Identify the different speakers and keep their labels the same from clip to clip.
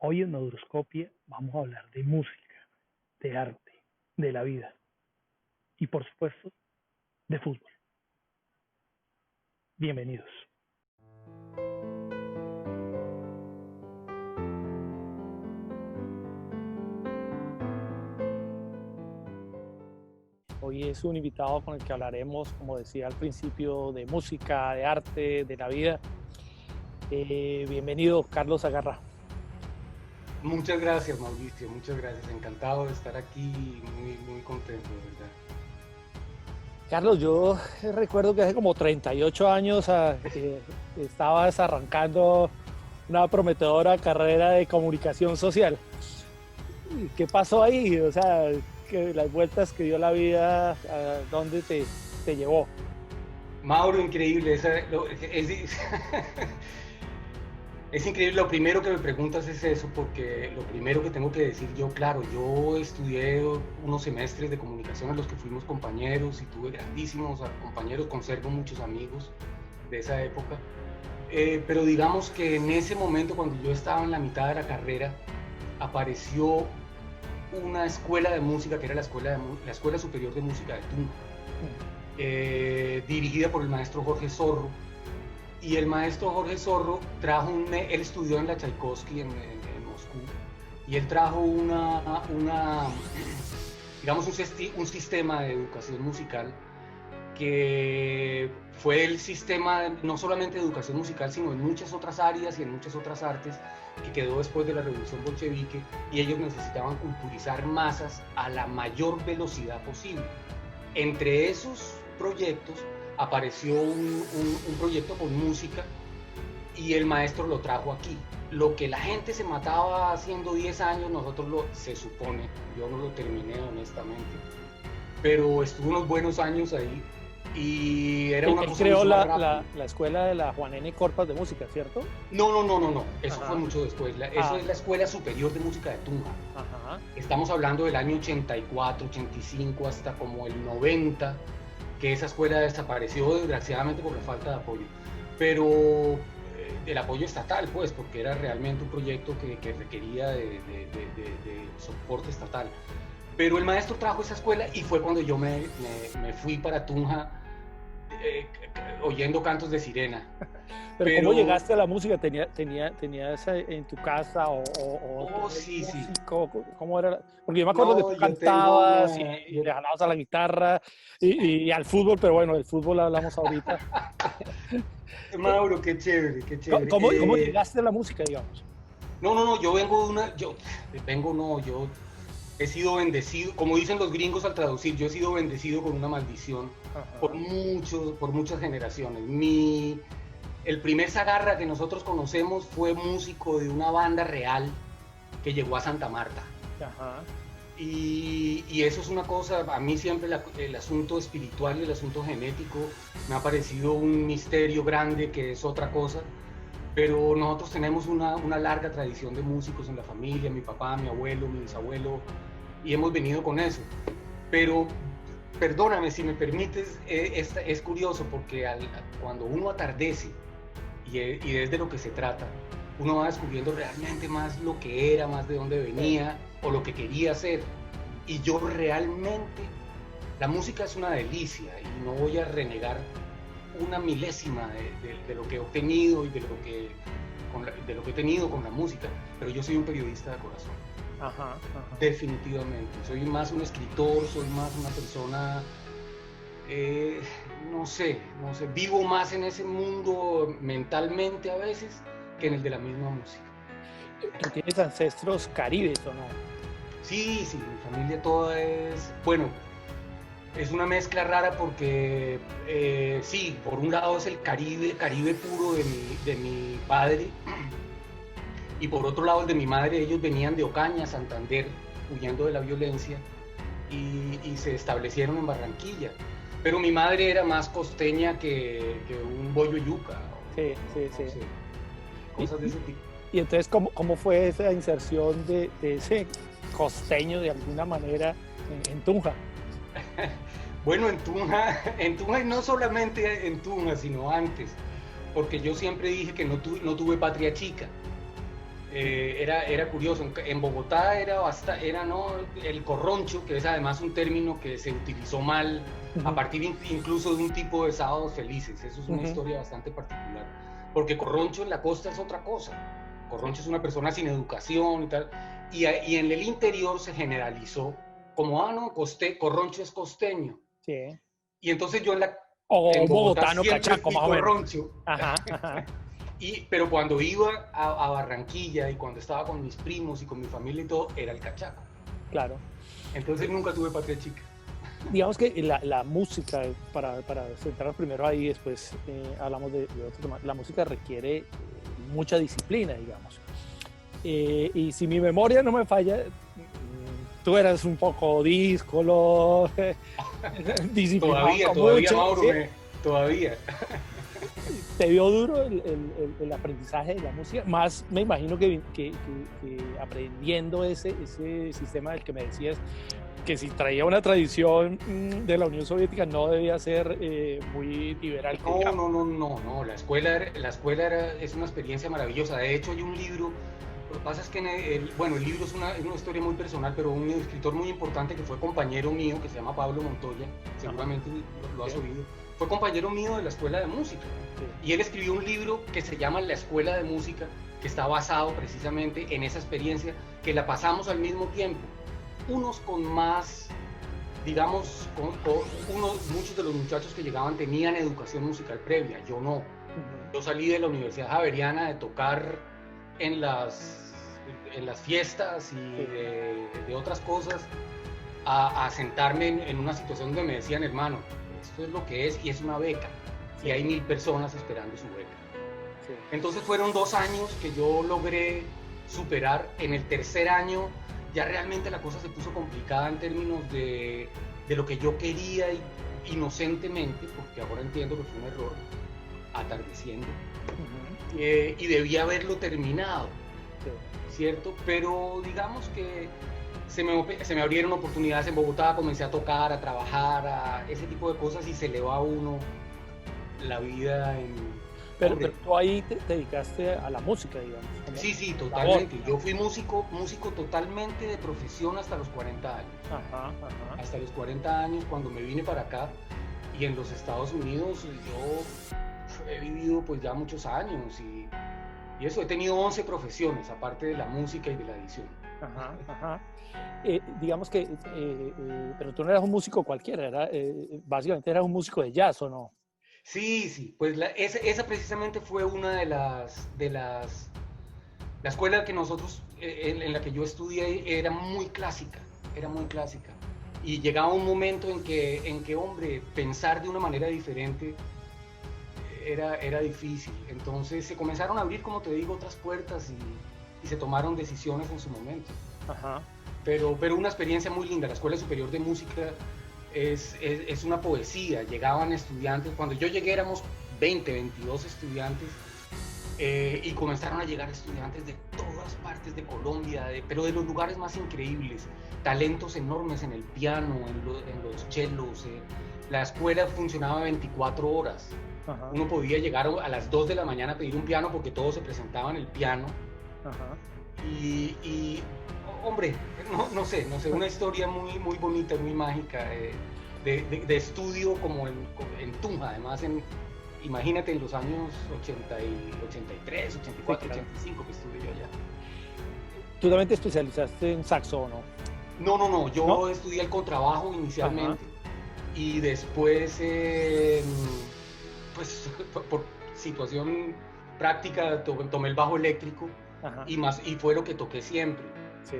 Speaker 1: Hoy en Neuroscopia vamos a hablar de música, de arte, de la vida y por supuesto de fútbol. Bienvenidos. Hoy es un invitado con el que hablaremos, como decía al principio, de música, de arte, de la vida. Bienvenido, Carlos Agarra.
Speaker 2: Muchas gracias, Mauricio, muchas gracias. Encantado de estar aquí, muy contento, de verdad.
Speaker 1: Carlos, yo recuerdo que hace como 38 años estabas arrancando una prometedora carrera de comunicación social. ¿Qué pasó ahí? O sea, que las vueltas que dio la vida, ¿a dónde te llevó?
Speaker 2: Mauro, increíble. Es increíble. Lo primero que me preguntas es eso, porque lo primero que tengo que decir yo, claro, yo estudié unos semestres de comunicación en los que fuimos compañeros y tuve grandísimos compañeros, conservo muchos amigos de esa época. Pero digamos que en ese momento, cuando yo estaba en la mitad de la carrera, apareció una escuela de música que era la Escuela Superior de Música de Tunja, dirigida por el maestro Jorge Zorro. Y el maestro Jorge Zorro él estudió en la Tchaikovsky en Moscú, y él trajo digamos, un sistema de educación musical que fue el sistema no solamente de educación musical, sino en muchas otras áreas y en muchas otras artes, que quedó después de la revolución bolchevique, y ellos necesitaban culturizar masas a la mayor velocidad posible. Entre esos proyectos apareció un proyecto con música, y el maestro lo trajo aquí. Lo que la gente se mataba haciendo 10 años, se supone, yo no lo terminé honestamente, pero estuve unos buenos años ahí. Y era una
Speaker 1: Él
Speaker 2: cosa
Speaker 1: creó
Speaker 2: mucho más
Speaker 1: la
Speaker 2: rápida.
Speaker 1: escuela de la Juan N. Corpas de música, ¿cierto?
Speaker 2: No. Eso
Speaker 1: Ajá.
Speaker 2: fue mucho después. Eso es la Escuela Superior de Música de Tunja.
Speaker 1: Ajá.
Speaker 2: Estamos hablando del año 84, 85 hasta como el 90, que esa escuela desapareció desgraciadamente por la falta de apoyo. Pero el apoyo estatal, pues, porque era realmente un proyecto que requería de soporte estatal. Pero el maestro trajo esa escuela, y fue cuando yo me fui para Tunja, oyendo cantos de sirena.
Speaker 1: Pero ¿cómo llegaste a la música? ¿Tenías en tu casa o
Speaker 2: Sí.
Speaker 1: músico? ¿Cómo era? Porque yo me acuerdo que
Speaker 2: No,
Speaker 1: tú
Speaker 2: yo tengo
Speaker 1: cantabas y le jalabas a la guitarra y al fútbol, pero bueno, del fútbol hablamos ahorita.
Speaker 2: Mauro, qué chévere, qué chévere.
Speaker 1: ¿Cómo llegaste a la música, digamos?
Speaker 2: No, yo vengo de yo he sido bendecido, como dicen los gringos al traducir, yo he sido bendecido con una maldición
Speaker 1: Ajá.
Speaker 2: por muchas generaciones. El primer Sagarra que nosotros conocemos fue músico de una banda real que llegó a Santa Marta.
Speaker 1: Ajá.
Speaker 2: Y eso es una cosa, a mí siempre el asunto espiritual y el asunto genético me ha parecido un misterio grande, que es otra cosa. Pero nosotros tenemos una larga tradición de músicos en la familia, mi papá, mi abuelo, mi bisabuelo, y hemos venido con eso. Pero perdóname, si me permites, es curioso, porque cuando uno atardece, y es de lo que se trata, uno va descubriendo realmente más lo que era, más de dónde venía, o lo que quería hacer. Y yo realmente, la música es una delicia, y no voy a renegar una milésima de lo que he obtenido y de lo que he tenido con la música, pero yo soy un periodista de corazón.
Speaker 1: Ajá.
Speaker 2: Definitivamente. Soy más un escritor, soy más una persona, no sé, vivo más en ese mundo mentalmente a veces que en el de la misma música.
Speaker 1: ¿Tú tienes ancestros caribes o no?
Speaker 2: Sí, mi familia toda bueno, es una mezcla rara, porque sí, por un lado es el Caribe puro de mi padre, y por otro lado el de mi madre. Ellos venían de Ocaña, Santander, huyendo de la violencia, y se establecieron en Barranquilla. Pero mi madre era más costeña que un bollo yuca,
Speaker 1: Sí.
Speaker 2: no sé, cosas de ese tipo.
Speaker 1: Y entonces, ¿cómo fue esa inserción de ese costeño de alguna manera en Tunja?
Speaker 2: Bueno, en Tunja, y no solamente en Tunja, sino antes, porque yo siempre dije que no tuve patria chica. Era curioso. En Bogotá era no, el corroncho, que es además un término que se utilizó mal a partir incluso de un tipo de sábados felices. Eso es una historia bastante particular. Porque corroncho en la costa es otra cosa. Corroncho es una persona sin educación y tal. Y en el interior se generalizó como, no, corroncho es costeño.
Speaker 1: Sí.
Speaker 2: Y entonces yo
Speaker 1: en
Speaker 2: Bogotá
Speaker 1: bogotano cachaco, más o menos.
Speaker 2: Corroncho. Ajá. Pero cuando iba a Barranquilla y cuando estaba con mis primos y con mi familia y todo, era el cachaco.
Speaker 1: Claro.
Speaker 2: Entonces nunca tuve patria chica.
Speaker 1: Digamos que la música, para centrarnos primero ahí, después hablamos de otro tema, la música requiere mucha disciplina, digamos. Y si mi memoria no me falla, tú eras un poco díscolo, disciplinado.
Speaker 2: Todavía, Mauro, ¿sí? Todavía.
Speaker 1: ¿Te dio duro el aprendizaje de la música? Más me imagino que aprendiendo ese sistema del que me decías, que si traía una tradición de la Unión Soviética no debía ser muy liberal.
Speaker 2: No, la escuela es una experiencia maravillosa. De hecho, hay un libro. Lo que pasa es que el libro es una historia muy personal, pero un escritor muy importante que fue compañero mío, que se llama Pablo Montoya, seguramente lo has oído, fue compañero mío de la escuela de música. Sí. Y él escribió un libro que se llama La Escuela de Música, que está basado precisamente en esa experiencia que la pasamos al mismo tiempo. Unos con más, digamos, muchos de los muchachos que llegaban tenían educación musical previa, yo no. Yo salí de la Universidad Javeriana de tocar en las fiestas y de otras cosas a sentarme en una situación donde me decían, hermano, esto es lo que es y es una beca. Sí. Y hay 1000 personas esperando su beca. Sí. Entonces fueron 2 años que yo logré superar. En el tercer año ya realmente la cosa se puso complicada en términos de lo que yo quería inocentemente, porque ahora entiendo que fue un error, atardeciendo. Y debía haberlo terminado, ¿cierto? Pero digamos que se me abrieron oportunidades en Bogotá, comencé a tocar, a trabajar, a ese tipo de cosas y se le va a uno la vida en...
Speaker 1: Pero tú ahí te dedicaste a la música, digamos.
Speaker 2: Sí, totalmente. Yo fui músico totalmente de profesión hasta los 40 años. Hasta los 40 años, cuando me vine para acá, y en los Estados Unidos yo he vivido pues ya muchos años y eso, he tenido 11 profesiones, aparte de la música y de la edición.
Speaker 1: Digamos que, pero tú no eras un músico cualquiera, básicamente eras un músico de jazz, ¿o no?
Speaker 2: Sí, pues esa precisamente fue una de las la escuela que nosotros, en la que yo estudié, era muy clásica, y llegaba un momento en que hombre, pensar de una manera diferente era difícil. Entonces se comenzaron a abrir, como te digo, otras puertas y se tomaron decisiones en su momento. Pero una experiencia muy linda. La Escuela Superior de Música es una poesía. Llegaban estudiantes, cuando yo llegué éramos 22 estudiantes, y comenzaron a llegar estudiantes de todas partes de Colombia, pero de los lugares más increíbles, talentos enormes en el piano, en los chelos. La escuela funcionaba 24 horas. Uno podía llegar a las 2 de la mañana a pedir un piano porque todos se presentaban el piano. Y hombre, no sé, una historia muy, muy bonita, muy mágica, de estudio como en Tunja, además imagínate en los años 83, 84, 85 que estuve yo allá.
Speaker 1: ¿Tú también te especializaste en saxo o no?
Speaker 2: No, yo estudié el contrabajo inicialmente y después, pues por situación práctica tomé el bajo eléctrico y fue lo que toqué siempre. Sí.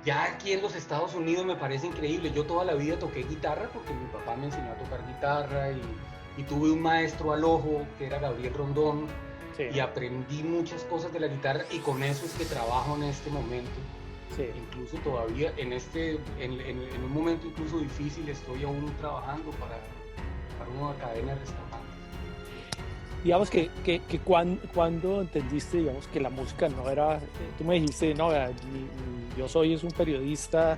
Speaker 2: Ya aquí en los Estados Unidos me parece increíble. Yo toda la vida toqué guitarra porque mi papá me enseñó a tocar guitarra y tuve un maestro al ojo que era Gabriel Rondón. Sí. Y aprendí muchas cosas de la guitarra y con eso es que trabajo en este momento. Sí. Incluso todavía en un momento incluso difícil estoy aún trabajando para una cadena de restaurantes.
Speaker 1: Digamos que cuando entendiste, digamos, que la música no era, tú me dijiste, no, yo soy un periodista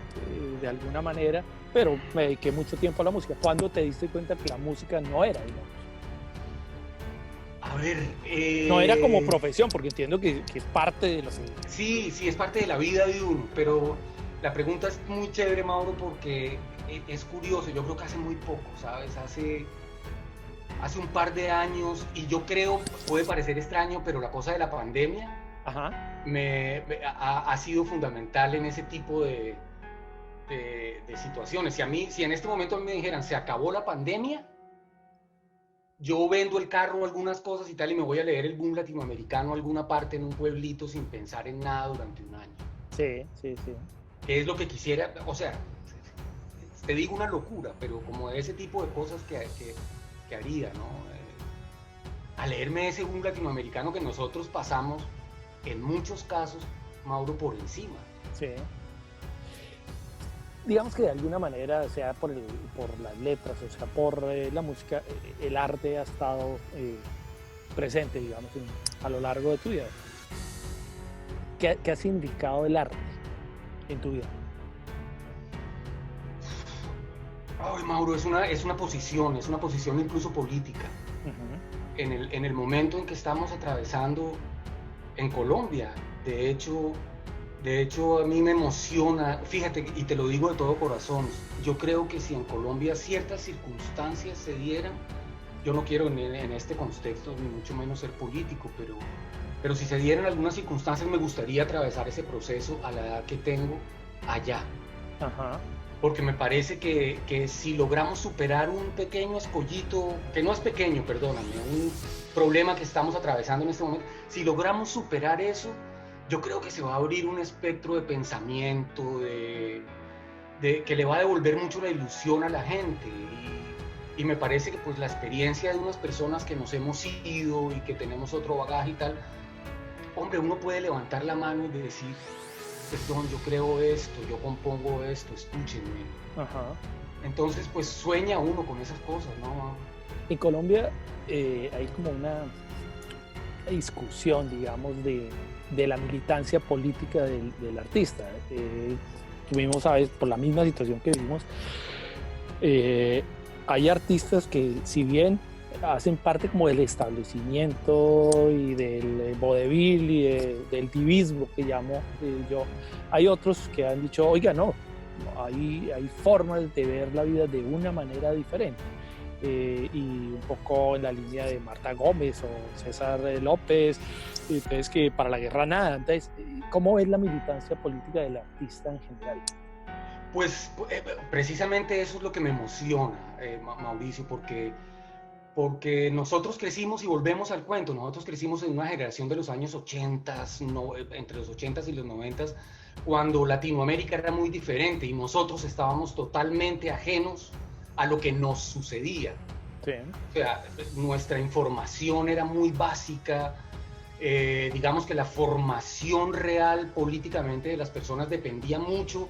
Speaker 1: de alguna manera, pero me dediqué mucho tiempo a la música. ¿Cuándo te diste cuenta que la música no era, digamos?
Speaker 2: A A ver...
Speaker 1: No era como profesión, porque entiendo que es parte de lo que...
Speaker 2: Sí, sí, es parte de la vida de uno, pero la pregunta es muy chévere, Mauro, porque es curioso. Yo creo que hace muy poco, ¿sabes? Hace un par de años, y yo creo, puede parecer extraño, pero la cosa de la pandemia
Speaker 1: Ajá.
Speaker 2: ha sido fundamental en ese tipo de situaciones. Si en este momento me dijeran, se acabó la pandemia, yo vendo el carro, algunas cosas y tal, y me voy a leer el boom latinoamericano a alguna parte en un pueblito sin pensar en nada durante un año.
Speaker 1: Sí, sí, sí.
Speaker 2: Que es lo que quisiera, o sea, te digo una locura, pero como ese tipo de cosas que haría, ¿no? A leerme ese boom latinoamericano que nosotros pasamos, en muchos casos, Mauro, por encima.
Speaker 1: Sí. Digamos que de alguna manera, sea por las letras, o sea, por la música, el arte ha estado presente, digamos, a lo largo de tu vida. ¿Qué ha significado el arte en tu vida?
Speaker 2: Ay, Mauro, es una posición incluso política.
Speaker 1: Uh-huh.
Speaker 2: En el momento en que estamos atravesando en Colombia, de hecho a mí me emociona, fíjate, y te lo digo de todo corazón, yo creo que si en Colombia ciertas circunstancias se dieran, yo no quiero en este contexto ni mucho menos ser político, pero si se dieran algunas circunstancias me gustaría atravesar ese proceso a la edad que tengo allá.
Speaker 1: Ajá.
Speaker 2: Porque me parece que si logramos superar un pequeño escollito, que no es pequeño, perdóname, un problema que estamos atravesando en este momento, si logramos superar eso, yo creo que se va a abrir un espectro de pensamiento, que le va a devolver mucho la ilusión a la gente. Y me parece que pues la experiencia de unas personas que nos hemos ido y que tenemos otro bagaje y tal, hombre, uno puede levantar la mano y decir, perdón, yo creo esto, yo compongo esto, escúchenme.
Speaker 1: Ajá.
Speaker 2: Entonces, pues sueña uno con esas cosas, ¿no?
Speaker 1: En Colombia hay como una discusión, digamos, de la militancia política del artista. Tuvimos, ¿sabes? Por la misma situación que vivimos, hay artistas que, si bien hacen parte como del establecimiento y del vodevil y del divismo que llamo yo, hay otros que han dicho, oiga, no, hay formas de ver la vida de una manera diferente. Y un poco en la línea de Marta Gómez o César López, entonces que para la guerra nada. Entonces, ¿cómo ves la militancia política del artista en general?
Speaker 2: Pues precisamente eso es lo que me emociona, Mauricio, porque nosotros crecimos, y volvemos al cuento, nosotros crecimos en una generación de los años 80, entre los 80 y los 90, cuando Latinoamérica era muy diferente y nosotros estábamos totalmente ajenos a lo que nos sucedía.
Speaker 1: Sí.
Speaker 2: O sea, nuestra información era muy básica, digamos que la formación real políticamente de las personas dependía mucho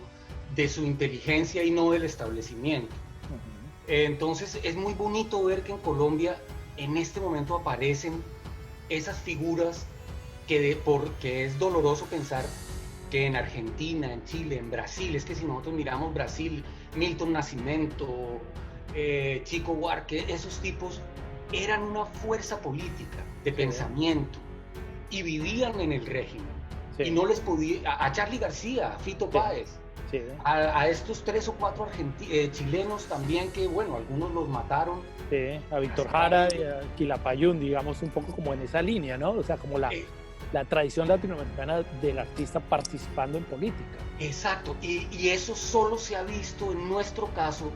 Speaker 2: de su inteligencia y no del establecimiento. Entonces es muy bonito ver que en Colombia en este momento aparecen esas figuras porque es doloroso pensar que en Argentina, en Chile, en Brasil, es que si nosotros miramos Brasil, Milton Nascimento, Chico Buarque, esos tipos eran una fuerza política de pensamiento y vivían en el régimen. Sí. Y no les podía, a Charly García, a Fito Páez, sí. A estos 3 o 4 chilenos también, que bueno, algunos los mataron.
Speaker 1: Sí, a Víctor Jara y a Quilapayún, digamos, un poco como en esa línea, ¿no? O sea, como la tradición latinoamericana del artista participando en política.
Speaker 2: Exacto, y eso solo se ha visto en nuestro caso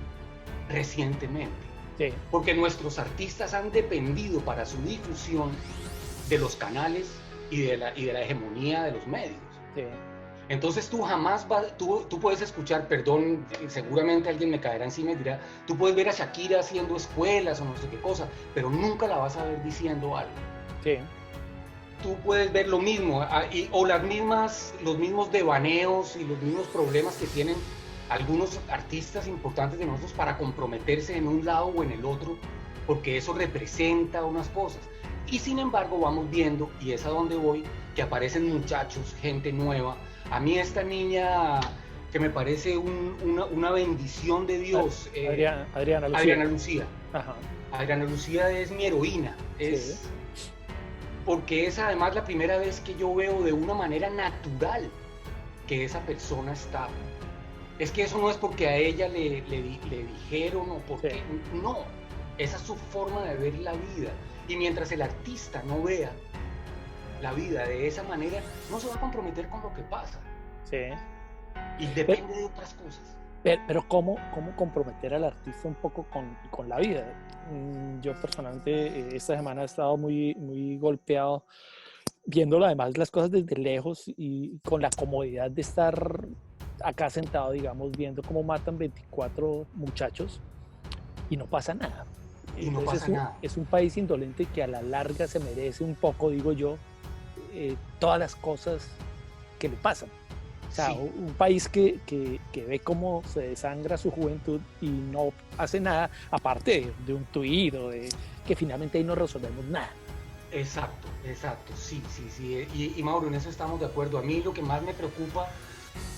Speaker 2: recientemente. Sí. Porque nuestros artistas han dependido para su difusión de los canales y de la hegemonía de los medios. Sí. Entonces tú jamás tú puedes escuchar, perdón, seguramente alguien me caerá encima y dirá, tú puedes ver a Shakira haciendo escuelas o no sé qué cosa, pero nunca la vas a ver diciendo algo.
Speaker 1: Sí.
Speaker 2: Tú puedes ver lo mismo, o los mismos devaneos y los mismos problemas que tienen algunos artistas importantes de nosotros para comprometerse en un lado o en el otro, porque eso representa unas cosas. Y sin embargo vamos viendo, y es a donde voy, que aparecen muchachos, gente nueva. A mí esta niña que me parece una bendición de Dios,
Speaker 1: Adriana Lucía.
Speaker 2: Adriana Lucía. Ajá. Adriana Lucía es mi heroína, porque es además la primera vez que yo veo de una manera natural que esa persona está. Es que eso no es porque a ella le dijeron o porque... Sí. No, esa es su forma de ver la vida. Y mientras el artista no vea la vida de esa manera, no se va a comprometer con lo que pasa.
Speaker 1: Sí.
Speaker 2: Y depende de otras cosas.
Speaker 1: Pero ¿cómo comprometer al artista un poco con la vida? Yo personalmente esta semana he estado muy, muy golpeado viendo además las cosas desde lejos y con la comodidad de estar acá sentado, digamos, viendo cómo matan 24 muchachos y no pasa nada.
Speaker 2: Y no pasa nada.
Speaker 1: Es un país indolente que a la larga se merece un poco, digo yo, todas las cosas que le pasan. O sea, sí. Un país que ve cómo se desangra su juventud y no hace nada, aparte de un tuit o de que finalmente ahí no resolvemos nada.
Speaker 2: Exacto, sí. Y Mauro, en eso estamos de acuerdo. A mí lo que más me preocupa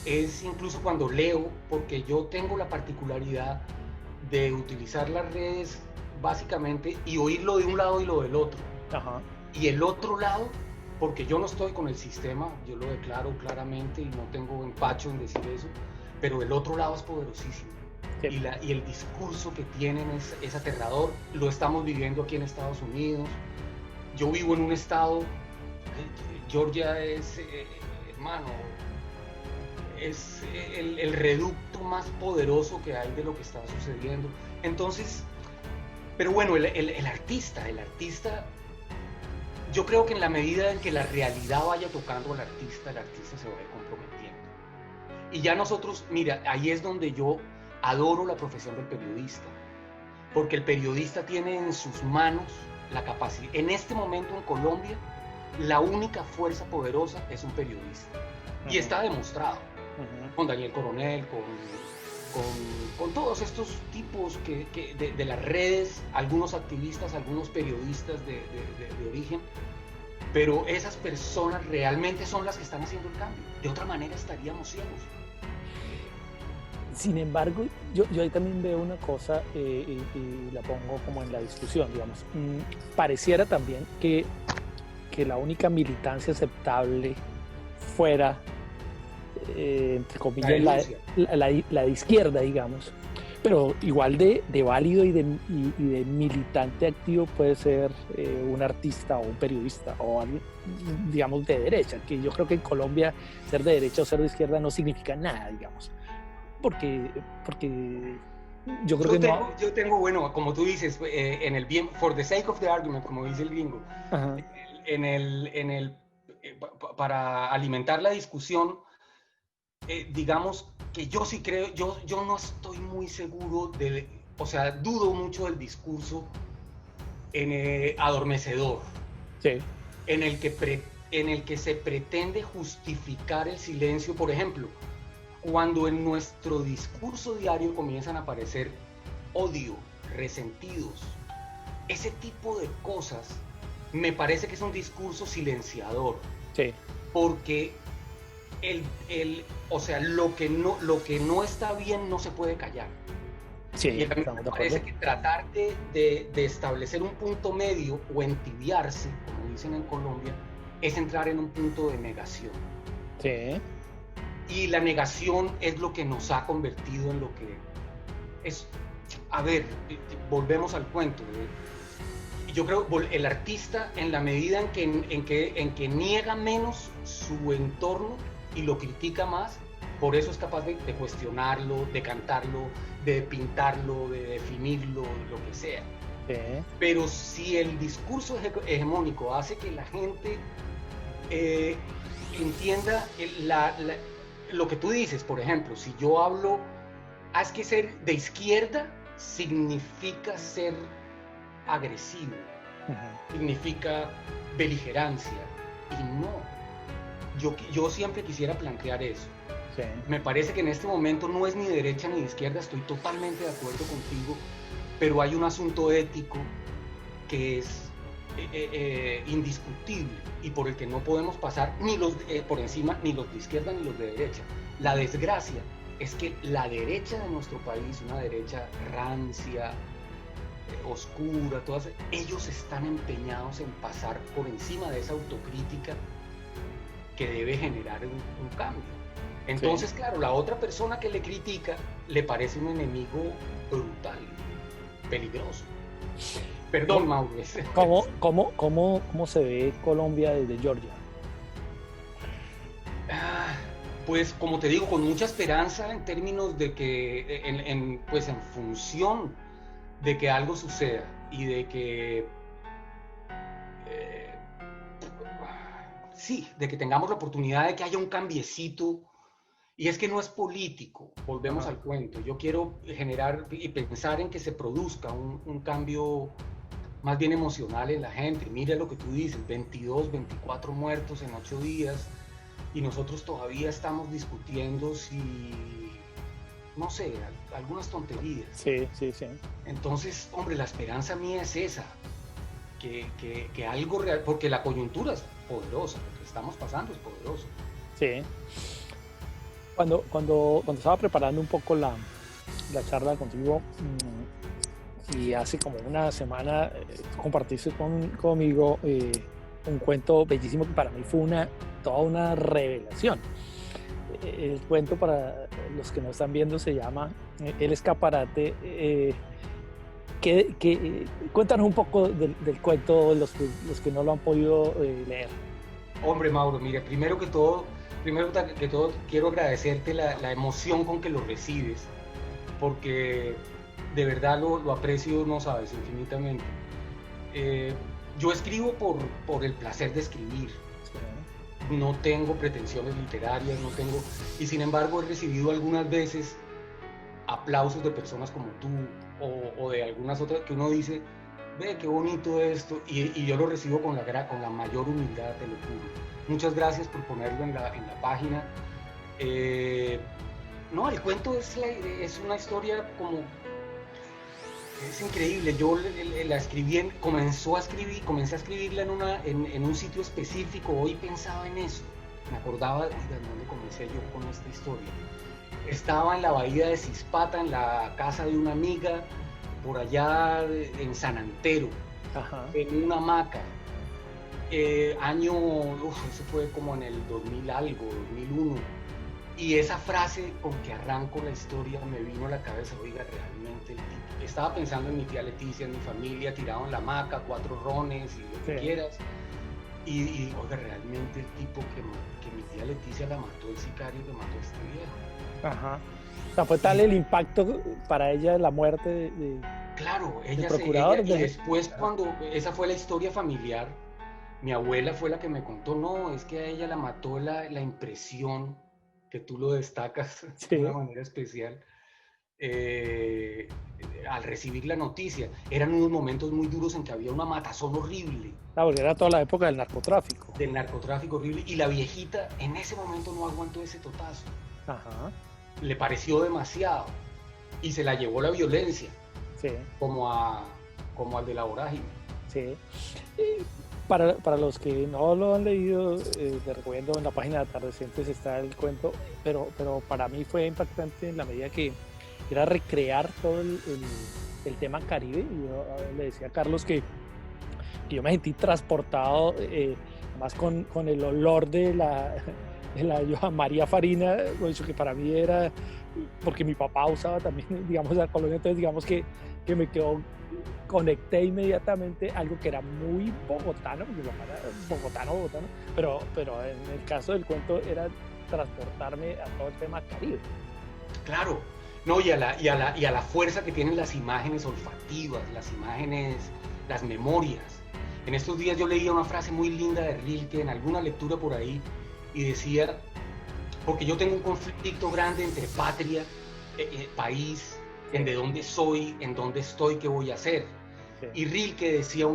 Speaker 2: es incluso cuando leo, porque yo tengo la particularidad de utilizar las redes básicamente y oírlo de un lado y lo del otro.
Speaker 1: Ajá.
Speaker 2: Y el otro lado, porque yo no estoy con el sistema, yo lo declaro claramente y no tengo empacho en decir eso, pero el otro lado es poderosísimo. Sí. Y el discurso que tienen es aterrador. Lo estamos viviendo aquí en Estados Unidos. Yo vivo en un estado, Georgia es, hermano, es el reducto más poderoso que hay de lo que está sucediendo. Entonces, pero bueno, el artista, yo creo que en la medida en que la realidad vaya tocando al artista, el artista se va a ir comprometiendo. Y ya nosotros, mira, ahí es donde yo adoro la profesión del periodista, porque el periodista tiene en sus manos la capacidad. En este momento en Colombia, la única fuerza poderosa es un periodista. Y está demostrado. Con Daniel Coronel, con todos estos tipos de las redes, algunos activistas, algunos periodistas de origen, pero esas personas realmente son las que están haciendo el cambio. De otra manera estaríamos ciegos.
Speaker 1: Sin embargo, yo ahí también veo una cosa y la pongo como en la discusión, digamos. Pareciera también que la única militancia aceptable fuera entre comillas, la de izquierda, digamos, pero igual de válido y de militante activo puede ser un artista o un periodista o digamos de derecha, que yo creo que en Colombia ser de derecha o ser de izquierda no significa nada, digamos, porque yo creo
Speaker 2: yo tengo, bueno, como tú dices, en el bien, for the sake of the argument, como dice el gringo, para alimentar la discusión, digamos que yo sí creo, yo no estoy muy seguro o sea, dudo mucho del discurso adormecedor,
Speaker 1: sí.
Speaker 2: en el que se pretende justificar el silencio. Por ejemplo, cuando en nuestro discurso diario comienzan a aparecer odio, resentidos, ese tipo de cosas, me parece que es un discurso silenciador,
Speaker 1: sí.
Speaker 2: Porque o sea, lo que no está bien no se puede callar.
Speaker 1: Sí,
Speaker 2: y a mí me parece que tratar de establecer un punto medio o entibiarse, como dicen en Colombia, es entrar en un punto de negación.
Speaker 1: Sí.
Speaker 2: Y la negación es lo que nos ha convertido en lo que es. A ver, volvemos al cuento. Yo creo que el artista, en la medida en que niega menos su entorno y lo critica más, por eso es capaz de cuestionarlo, de cantarlo, de pintarlo, de definirlo, lo que sea.
Speaker 1: Sí.
Speaker 2: Pero si el discurso hegemónico hace que la gente entienda lo que tú dices, por ejemplo, si yo hablo, es que ser de izquierda significa ser agresivo, significa beligerancia, y no. Yo siempre quisiera plantear eso.
Speaker 1: Sí.
Speaker 2: Me parece que en este momento no es ni derecha ni izquierda, estoy totalmente de acuerdo contigo, pero hay un asunto ético que es indiscutible y por el que no podemos pasar ni los por encima, ni los de izquierda ni los de derecha. La desgracia es que la derecha de nuestro país, una derecha rancia, oscura, ellos están empeñados en pasar por encima de esa autocrítica que debe generar un cambio. Entonces, sí, claro, la otra persona que le critica le parece un enemigo brutal, peligroso. Perdón, Mauro.
Speaker 1: ¿Cómo se ve Colombia desde Georgia?
Speaker 2: Pues como te digo, con mucha esperanza en términos de que, pues en función de que algo suceda y de que, sí, de que tengamos la oportunidad de que haya un cambiecito. Y es que no es político, volvemos al cuento. Yo quiero generar y pensar en que se produzca un cambio más bien emocional en la gente. Mira lo que tú dices, 22, 24 muertos en 8 días y nosotros todavía estamos discutiendo si, no sé, algunas tonterías.
Speaker 1: Sí.
Speaker 2: Entonces, hombre, la esperanza mía es esa, que algo real, porque la coyuntura es poderosa, lo que estamos pasando es poderoso.
Speaker 1: Sí. Cuando estaba preparando un poco la charla contigo, y hace como una semana compartiste conmigo un cuento bellísimo que para mí fue toda una revelación. El cuento, para los que no están viendo, se llama El Escaparate. Cuéntanos un poco del cuento, los que no lo han podido leer.
Speaker 2: Hombre, Mauro, mire, primero que todo quiero agradecerte la emoción con que lo recibes, porque de verdad lo aprecio, no sabes, infinitamente. Yo escribo por el placer de escribir. Sí. No tengo pretensiones literarias, y sin embargo he recibido algunas veces aplausos de personas como tú o de algunas otras que uno dice, ve qué bonito esto, y yo lo recibo con la mayor humildad, te lo juro. Muchas gracias por ponerlo en la página. No, el cuento es una historia como... Es increíble. Yo la escribí, comencé a escribirla en un sitio específico. Hoy pensaba en eso. Me acordaba de dónde comencé yo con esta historia. Estaba en la bahía de Cispata, en la casa de una amiga, por allá en San Antero, en una hamaca. Eso fue como en el 2000 algo, 2001, y esa frase con que arranco la historia me vino a la cabeza. Oiga, realmente estaba pensando en mi tía Leticia, en mi familia, tirado en la hamaca, 4 rones y lo que quieras, y oiga, realmente el tipo que mi tía Leticia la mató, el sicario que mató a este viejo.
Speaker 1: O sea, fue tal el impacto para ella la muerte de
Speaker 2: claro,
Speaker 1: del procurador.
Speaker 2: Y después, cuando esa fue la historia familiar, mi abuela fue la que me contó, no, es que a ella la mató la impresión, que tú lo destacas de una manera especial, al recibir la noticia. Eran unos momentos muy duros en que había una matazón horrible.
Speaker 1: Claro, porque era toda la época del narcotráfico.
Speaker 2: Del narcotráfico horrible, y la viejita en ese momento no aguantó ese totazo. Le pareció demasiado, y se la llevó la violencia, como al de La Vorágine.
Speaker 1: Sí. Para los que no lo han leído, les recomiendo, en la página de Atardecientes está el cuento, pero para mí fue impactante en la medida que era recrear todo el tema Caribe. Y yo le decía a Carlos que yo me sentí transportado, más con el olor de la Johan María Farina, que para mí era, porque mi papá usaba también, digamos, la colonia, entonces digamos que me quedó, conecté inmediatamente algo que era muy bogotano, porque mi papá era bogotano, pero en el caso del cuento era transportarme a todo el tema Caribe.
Speaker 2: Claro, no, y a la fuerza que tienen las imágenes olfativas, las imágenes, las memorias. En estos días yo leía una frase muy linda de Rilke en alguna lectura por ahí, y decía, porque yo tengo un conflicto grande entre patria, país, en de dónde soy, en dónde estoy, qué voy a hacer. Y Rilke decía,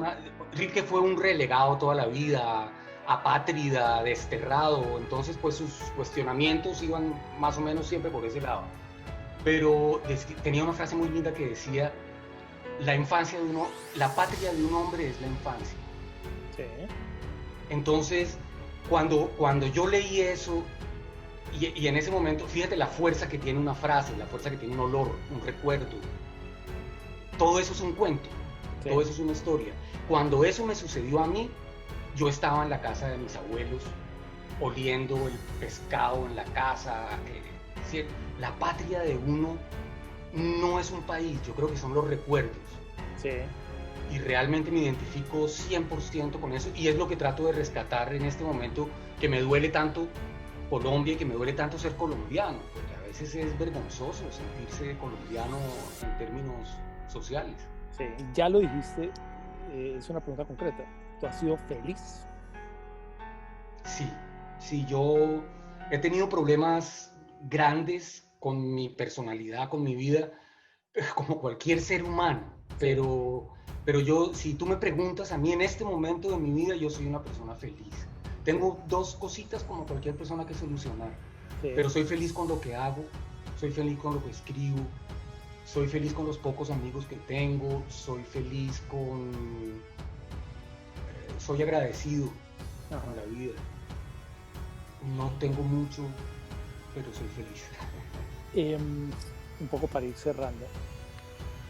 Speaker 2: Rilke fue un relegado toda la vida, apátrida, desterrado, entonces pues sus cuestionamientos iban más o menos siempre por ese lado. Pero tenía una frase muy linda que decía, la patria de un hombre es la infancia.
Speaker 1: Sí.
Speaker 2: Entonces, cuando yo leí eso, y en ese momento, fíjate la fuerza que tiene una frase, la fuerza que tiene un olor, un recuerdo. todo eso es un cuento,
Speaker 1: Sí.
Speaker 2: todo eso es una historia. Cuando eso me sucedió a mí, yo estaba en la casa de mis abuelos, oliendo el pescado en la casa. ¿Sí? La patria de uno no es un país, yo creo que son los recuerdos.
Speaker 1: Sí.
Speaker 2: Y realmente me identifico 100% con eso, y es lo que trato de rescatar en este momento, que me duele tanto Colombia y que me duele tanto ser colombiano, porque a veces es vergonzoso sentirse colombiano en términos sociales.
Speaker 1: Sí. Ya lo dijiste, es una pregunta concreta. ¿Tú has sido feliz?
Speaker 2: Sí, yo he tenido problemas grandes con mi personalidad, con mi vida, como cualquier ser humano, pero yo, si tú me preguntas a mí en este momento de mi vida, yo soy una persona feliz. Tengo dos cositas como cualquier persona que solucionar,
Speaker 1: Sí.
Speaker 2: pero soy feliz con lo que hago, soy feliz con lo que escribo, soy feliz con los pocos amigos que tengo, soy feliz con... soy agradecido
Speaker 1: Ajá.
Speaker 2: con la vida. No tengo mucho, pero soy feliz.
Speaker 1: Un poco para ir cerrando.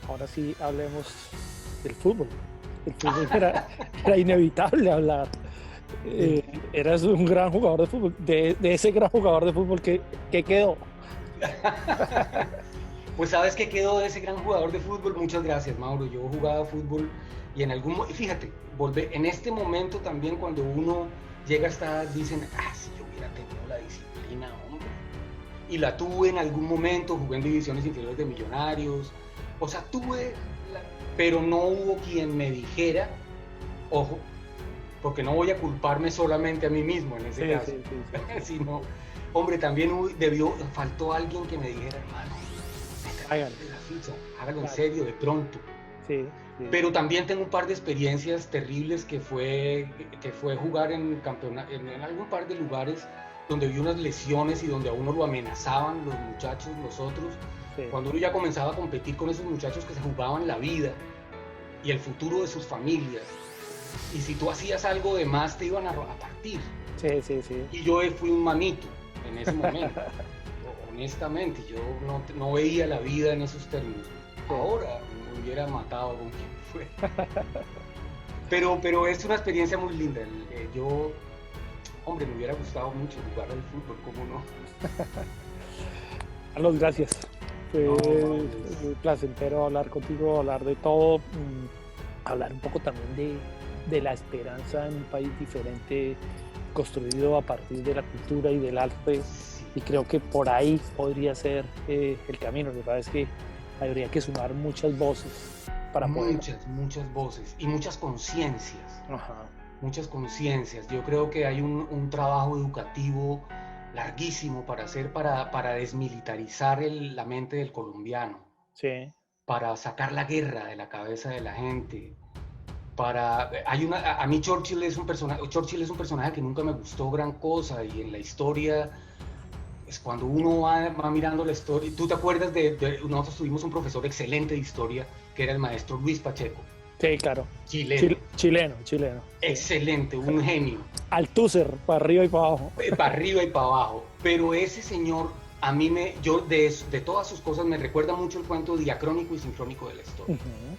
Speaker 1: Ahora sí hablemos del fútbol. El fútbol era inevitable hablar. Eras un gran jugador de fútbol. De ese gran jugador de fútbol que quedó.
Speaker 2: Pues sabes que quedó de ese gran jugador de fútbol. Muchas gracias, Mauro. Yo jugaba fútbol y fíjate, en este momento también cuando uno llega hasta, dicen, si yo hubiera tenido la disciplina, hombre. Y la tuve en algún momento, jugué en divisiones inferiores de Millonarios. O sea, pero no hubo quien me dijera, ojo, porque no voy a culparme solamente a mí mismo en ese caso. Sí. Sino, hombre, también faltó alguien que me dijera, hermano, hágalo en serio, de pronto.
Speaker 1: Sí.
Speaker 2: Pero también tengo un par de experiencias terribles que fue jugar en algún par de lugares donde vi unas lesiones y donde a uno lo amenazaban los muchachos, los otros. Sí. Cuando uno ya comenzaba a competir con esos muchachos que se jugaban la vida y el futuro de sus familias. Y si tú hacías algo de más, te iban a partir.
Speaker 1: Sí.
Speaker 2: Y yo fui un mamito en ese momento. Honestamente, yo no veía la vida en esos términos. Ahora me hubiera matado con quien fuera. Pero es una experiencia muy linda. Hombre, me hubiera gustado mucho jugar al fútbol, ¿cómo no?
Speaker 1: Carlos, gracias. Fue muy placentero hablar contigo, hablar de todo, hablar un poco también de la esperanza en un país diferente, construido a partir de la cultura y del arte. Y creo que por ahí podría ser el camino. La verdad es que habría que sumar muchas voces para poder...
Speaker 2: Muchas voces y muchas conciencias.
Speaker 1: Ajá.
Speaker 2: Muchas conciencias. Yo creo que hay un trabajo educativo larguísimo para hacer para desmilitarizar la mente del colombiano.
Speaker 1: Sí.
Speaker 2: Para sacar la guerra de la cabeza de la gente. A mí Churchill es un personaje que nunca me gustó gran cosa, y en la historia es cuando uno va mirando la historia. ¿Tú te acuerdas nosotros tuvimos un profesor excelente de historia que era el maestro Luis Pacheco?
Speaker 1: Sí, claro.
Speaker 2: Chileno.
Speaker 1: Sí.
Speaker 2: Excelente, un genio.
Speaker 1: Althusser, para arriba y para abajo.
Speaker 2: Para arriba y para abajo. Pero ese señor, a mí de todas sus cosas me recuerda mucho el cuento diacrónico y sincrónico de la historia.
Speaker 1: Uh-huh.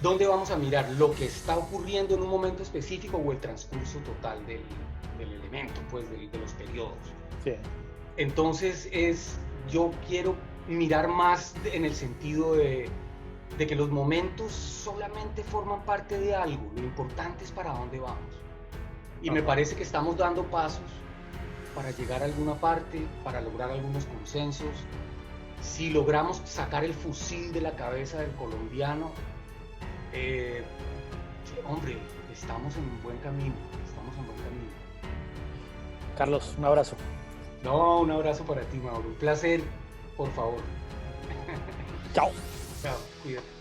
Speaker 2: ¿Dónde vamos a mirar? ¿Lo que está ocurriendo en un momento específico o el transcurso total del elemento, pues, de los periodos?
Speaker 1: Sí.
Speaker 2: Entonces yo quiero mirar más en el sentido de que los momentos solamente forman parte de algo, lo importante es para dónde vamos. Y me parece que estamos dando pasos para llegar a alguna parte, para lograr algunos consensos. Si logramos sacar el fusil de la cabeza del colombiano, hombre, estamos en un buen camino,
Speaker 1: Carlos, un abrazo.
Speaker 2: No, un abrazo para ti, Mauro. Un placer, por favor.
Speaker 1: Chao.
Speaker 2: Chao, cuídate.